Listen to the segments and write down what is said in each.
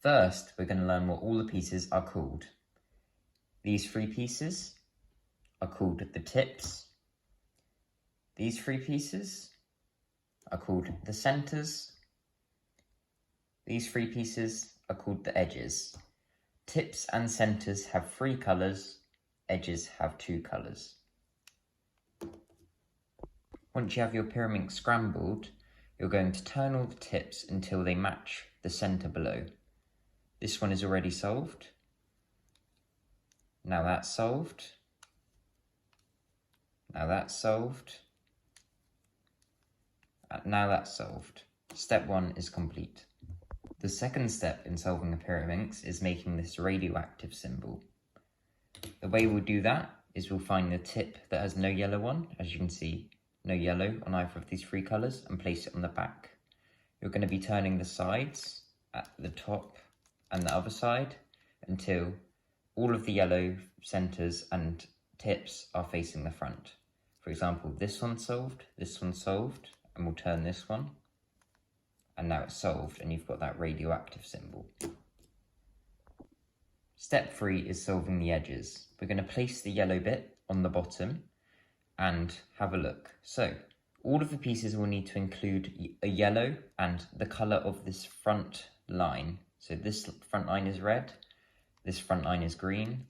First, we're going to learn what all the pieces are called. These 3 pieces are called the tips. These 3 pieces are called the centres. These 3 pieces are called the edges. Tips and centres have 3 colours, edges have 2 colours. Once you have your Pyraminx scrambled, you're going to turn all the tips until they match the centre below. This one is already solved. Now that's solved. Now that's solved. And now that's solved. Step 1 is complete. The second step in solving a Pyraminx is making this radioactive symbol. The way we'll do that is we'll find the tip that has no yellow on, as you can see, no yellow on either of these 3 colours, and place it on the back. You're going to be turning the sides at the top and the other side until all of the yellow centres and tips are facing the front. For example, this one's solved, and we'll turn this one, and now it's solved, and you've got that radioactive symbol. Step 3 is solving the edges. We're going to place the yellow bit on the bottom and have a look. So, all of the pieces will need to include a yellow and the colour of this front line. So this front line is red, this front line is green,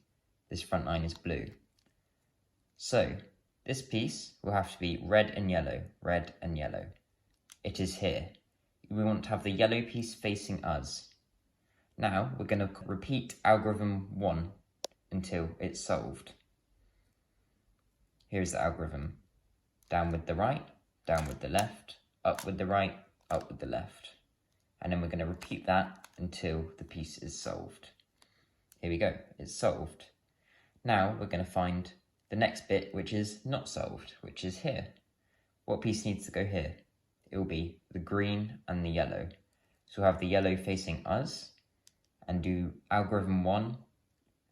this front line is blue. So, this piece will have to be red and yellow, red and yellow. It is here. We want to have the yellow piece facing us. Now, we're going to repeat algorithm 1 until it's solved. Here's the algorithm. Down with the right, down with the left, up with the right, up with the left. And then we're going to repeat that until the piece is solved. Here we go, it's solved. Now we're going to find the next bit which is not solved, which is here. What piece needs to go here? It will be the green and the yellow. So we'll have the yellow facing us and do algorithm 1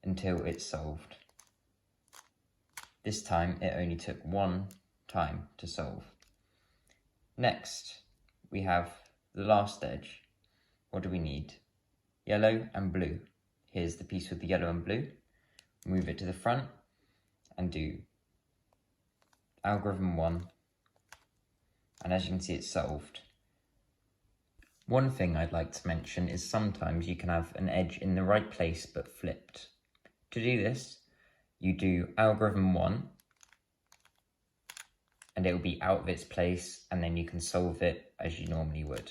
until it's solved. This time it only took 1 time to solve. Next, we have the last edge. What do we need? Yellow and blue. Here's the piece with the yellow and blue. Move it to the front and do algorithm 1. And as you can see, it's solved. One thing I'd like to mention is sometimes you can have an edge in the right place but flipped. To do this, you do algorithm 1 and it will be out of its place, and then you can solve it as you normally would.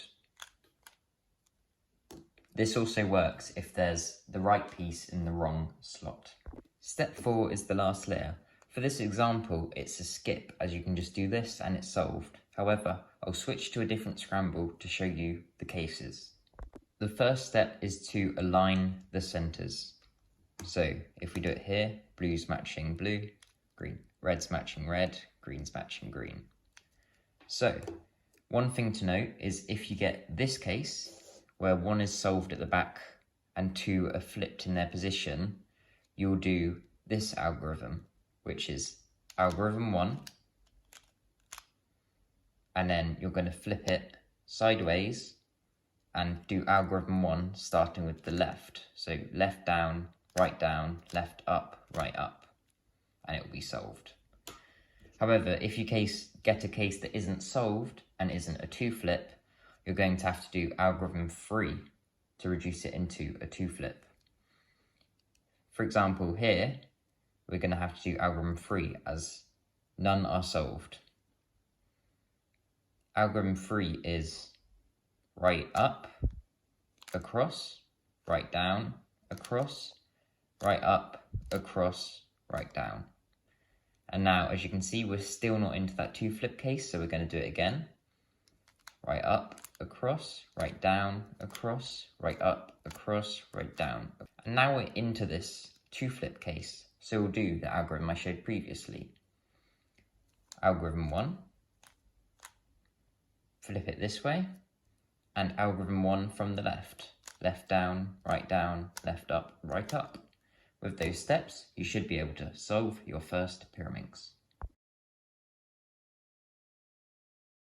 This also works if there's the right piece in the wrong slot. Step 4 is the last layer. For this example, it's a skip, as you can just do this and it's solved. However, I'll switch to a different scramble to show you the cases. The first step is to align the centres. So if we do it here, blue's matching blue, green, red's matching red, green's matching green. So one thing to note is if you get this case, where 1 is solved at the back and 2 are flipped in their position, you'll do this algorithm, which is algorithm 1, and then you're going to flip it sideways and do algorithm 1 starting with the left. So left down, left up, right up, and it will be solved. However, if you get a case that isn't solved and isn't a 2 flip, you're going to have to do algorithm 3 to reduce it into a 2 flip. For example, here, we're going to have to do algorithm 3 as none are solved. Algorithm 3 is right up, across, right down, across, right up, across, right down. And now, as you can see, we're still not into that 2 flip case, so we're going to do it again. Right up, across, right down, across, right up, across, right down. And now we're into this 2 flip case, so we'll do the algorithm I showed previously. Algorithm 1, flip it this way, and algorithm 1 from the left. Left down, left up, right up. With those steps, you should be able to solve your first Pyraminx.